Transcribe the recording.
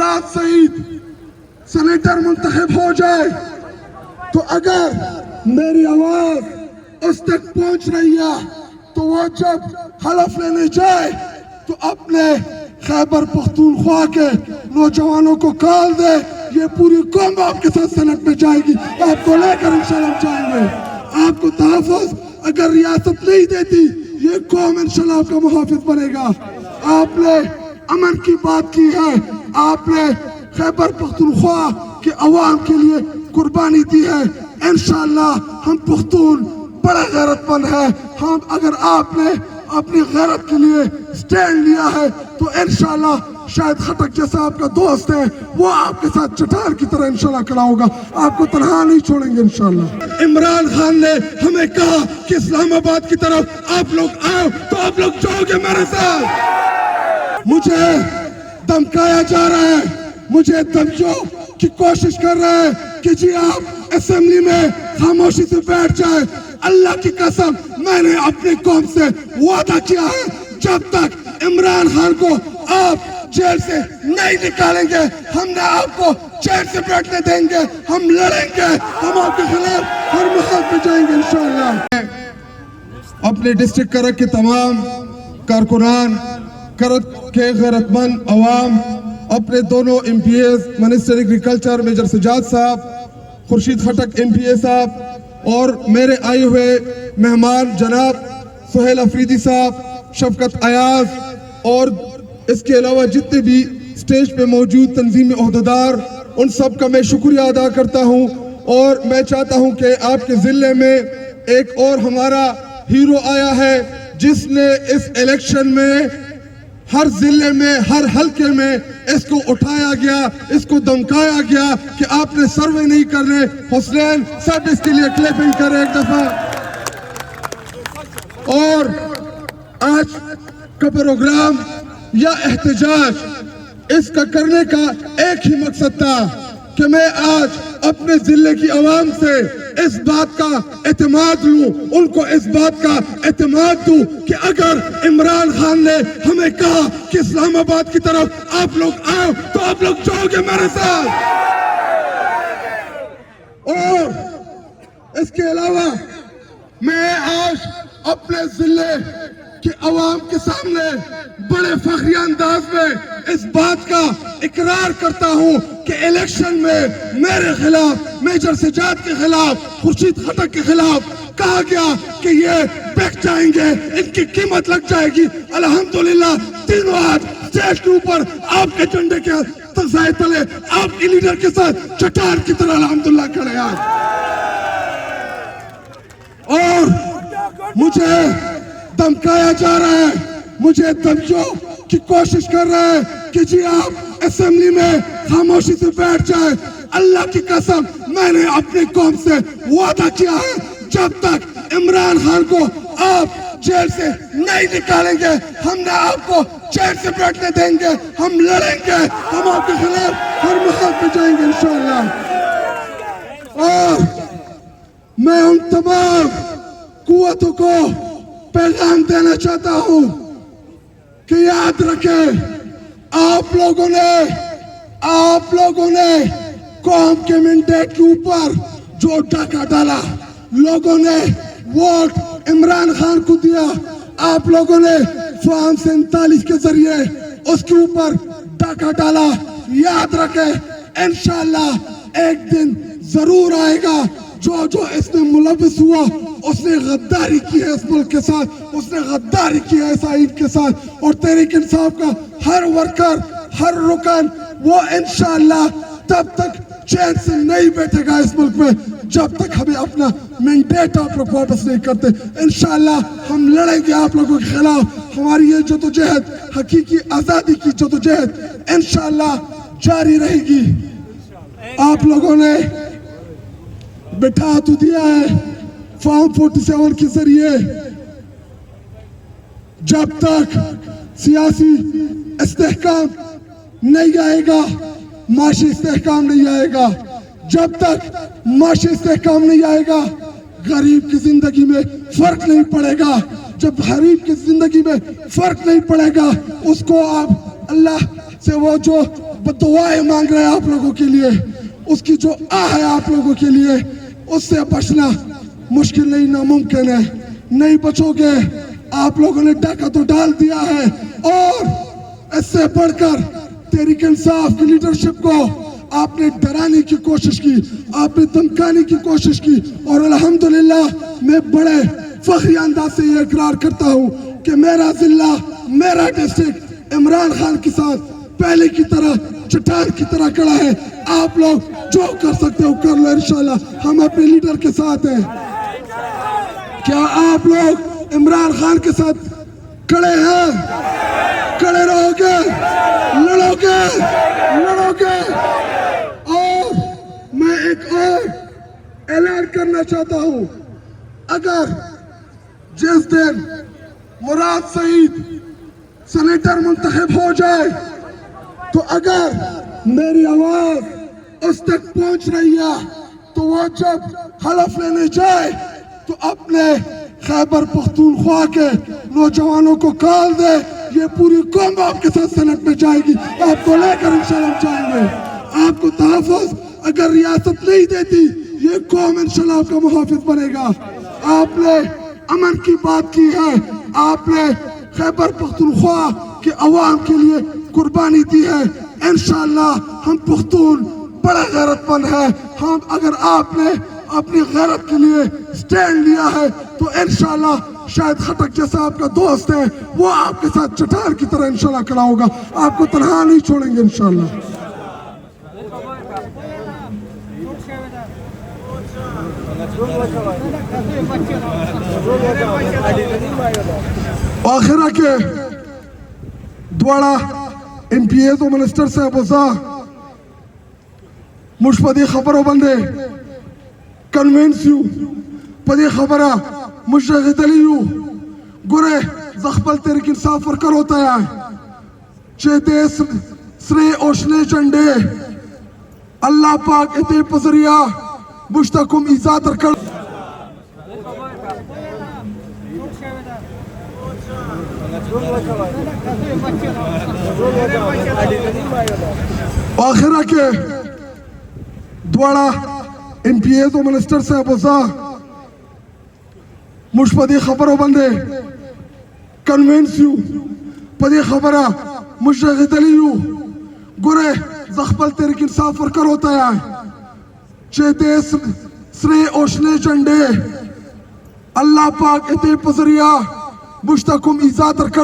Fawad Saeed senator मुंतखब हो जाए तो अगर मेरी आवाज उस तक पहुंच रही है तो वो जब हलफ लेने जाए तो अपने खैबर पख्तूनख्वा के नौजवानों को कॉल दे, ये पूरी कौम आपके साथ सेनेट में जाएगी, आपको लेकर इंशाल्लाह जाएंगे। आपको तहफ़्फ़ुज़ अगर रियासत नहीं देती ये कौम इंशाल्लाह आपका मुहाफ़िज़ बनेगा। आपने अमन की बात की है, आपने खैबर पख्तूनख्वा के अवाम के लिए कुर्बानी दी है। इंशाल्लाह हम पख्तून बड़ा गैरतमंद है। हम अगर आपने अपनी गैरत के लिए स्टैंड लिया है तो इंशाल्लाह शायद खटक जैसा आपका दोस्त है वो आपके साथ चट्टान की तरह इंशाल्लाह खड़ा होगा, आपको तनहा नहीं छोड़ेंगे इंशाल्लाह। इमरान खान ने हमें कहा कि इस्लामाबाद की तरफ आप लोग आओ तो आप लोग जाओगे मेरे साथ। मुझे धमकाया जा रहा है, मुझे धमकियों की कोशिश कर रहे हैं कि जी आप असेंबली में खामोशी से बैठ जाए। अल्लाह की कसम मैंने अपनी कौम से वादा किया है जब तक इमरान खान को आप जेल से नहीं निकालेंगे हमने आपको जेल से बैठने देंगे, हम लड़ेंगे, हम आपके खिलाफ हर मुखालिफ पे जाएंगे इंशाअल्लाह। अपने डिस्ट्रिक्ट करक के तमाम कारकुनान, करक के गैरतमंद अवाम, अपने दोनों MPAs minister agriculture major Sajjad साहब, खुर्शीद खटक MPA साहब और मेरे आए हुए मेहमान जनाब सुहेल अफरीदी साहब, शफकत अयाज और इसके अलावा जितने भी स्टेज पे मौजूद तंजीमी ओहदेदार, उन सब का मैं शुक्रिया अदा करता हूँ। और मैं चाहता हूँ कि आपके ज़िले में एक और हमारा हीरो आया है जिसने इस इलेक्शन में हर जिले में हर हल्के में इसको उठाया गया, इसको धमकाया गया कि आपने सर्वे नहीं करने। हुसैन सब इसके लिए क्लैपिंग करें एक दफा। और आज का प्रोग्राम या एहतजाज इसका करने का एक ही मकसद था कि मैं आज अपने जिले की आवाम से इस बात का एतमाद लूं, उनको इस बात का एतमाद दूं कि अगर इमरान खान ने हमें कहा कि इस्लामाबाद की तरफ आप लोग आओ तो आप लोग जाओगे मेरे साथ। और इसके अलावा मैं आज अपने जिले के अवाम के सामने बड़े फखरिया अंदाज में इस बात का इकरार करता हूँ कि इलेक्शन में मेरे खिलाफ, मेजर सजाद के खिलाफ, खुर्शीद खटक के खिलाफ कहा गया कि ये बिक जाएंगे, इनकी कीमत लग जाएगी। अल्हम्दुलिल्लाह तीनों आज स्टेज के ऊपर आपके झंडे के तसाए तले आपके लीडर के साथ चट्टान की तरह अल्हम्दुलिल्लाह खड़े आज। और मुझे धमकाया जा रहा है, मुझे धमकियों की कोशिश कर रहे हैं कि जी आप असेंबली में खामोशी से बैठ जाए। अल्लाह की कसम मैंने अपनी कौम से वादा किया है जब तक इमरान खान को आप जेल से नहीं निकालेंगे हमने आपको जेल से बैठने देंगे, हम लड़ेंगे, हम आपके खिलाफ हर मुखालिफ पे जाएंगे इंशाअल्लाह। और मैं उन तमाम कुव्वतों को पैगाम देना चाहता हूं कि याद रखें आप लोगों ने कौम के मैंडेट के ऊपर जो डाका डाला, लोगों ने वोट इमरान खान को दिया, आप लोगों ने फॉर्म 47 के जरिए उसके ऊपर डाका डाला। याद रखें इंशाअल्लाह एक दिन जरूर आएगा जो जो इसने मुलविस हुआ उसने गद्दारी की है इस मुल्क के साथ, उसने गद्दारी की है इस आइन के साथ। और तहरीक इंसाफ का हर वर्कर, हर रुकन वो इंशाअल्लाह तब तक चैन से नहीं बैठेगा इस मुल्क में जब तक हमें अपना मैंडेट आप लोग वापस नहीं करते। इंशाअल्लाह हम लड़ेंगे आप लोगों के खिलाफ। हमारी ये जदोजहद, हकीकी आज़ादी की जदोजहद इंशाअल्लाह जारी रहेगी। आप लोगों ने बिठा तो दिया है फॉर्म 47 के जरिए, जब तक सियासी इस्तेहकाम नहीं आएगा, माशी इस्तेहकाम नहीं आएगा, जब तक माशी इस्तेहकाम नहीं आएगा गरीब की जिंदगी में फर्क नहीं पड़ेगा। जब गरीब की जिंदगी में फर्क नहीं पड़ेगा उसको आप अल्लाह से वो जो बद्दुआएं मांग रहे हैं आप लोगों के लिए, उसकी जो आह है आप लोगों के लिए, उससे बचना मुश्किल नहीं नामुमकिन है। नहीं बचोगे, आप लोगों ने डाका तो डाल दिया है, और इससे बढ़कर तहरीक इंसाफ की लीडरशिप को आपने डराने की कोशिश की, आपने धमकाने की कोशिश की, और अल्हम्दुलिल्लाह मैं बड़े फख्री अंदाज से ये इकरार करता हूँ कि मेरा जिला, मेरा डिस्ट्रिक्ट इमरान खान के साथ पहले की तरह चट्टान की तरह खड़ा है। आप लोग जो कर सकते हो कर लो, इंशाल्लाह हम अपने लीडर के साथ हैं। क्या आप लोग इमरान खान के साथ खड़े हैं? खड़े रहोगे, लड़ोगे, लड़ोगे। और मैं एक और ऐलान करना चाहता हूं, अगर जिस दिन मुराद सईद सेनेटर मुंतखब हो जाए, तो अगर मेरी आवाज उस तक पहुंच रही है, तो वो जब हलफ लेने जाए तो अपने खैबर पख्तूनख्वा के नौजवानों को कॉल दे, ये पूरी कौम आपके साथ सेनेट में जाएगी, आपको लेकर इंशाल्लाह जाएंगे। आपको तहफ़्फ़ुज़ अगर रियासत नहीं देती, ये कौम इंशाल्लाह आपका मुहाफिज बनेगा। आपने अमन की बात की है, आपने खैबर पख्तूनख्वा के अवाम के लिए कुर्बानी दी है। इंशाल्लाह हम पख्तून बड़ा गैरतमंद है। हम अगर आपने अपनी गैरत के लिए स्टैंड लिया है, तो इंशाल्लाह शायद खटक जैसा आपका दोस्त है, वो आपके साथ चट्टान की तरह इंशाल्लाह खड़ा होगा, आपको तनहा नहीं छोड़ेंगे इंशाल्लाह। आखिरा के द्वारा MPAs और मिनिस्टर साहब मुझ पदी खबरों बंदे कन्वेंस यू पदी खबरा मुझे दलीयू गुरे जख्बल तहरीक इंसाफ वर्कर होता है चेते श्रे ओशने चंडे अल्लाह पाक इते पजरिया मुश्तकुम इजाद कर। आखिरा के द्वारा MPAs और मिनिस्टर साहब मुझ पदी खबरों बंदे कन्वेंस यू पदी खबरा मुझे दलीयू गुरे जख्बल तहरीक इंसाफ वर्कर होता है चेते श्रे ओशने चंडे अल्लाह पाक इते पजरिया मुश्तकुम इजाद कर।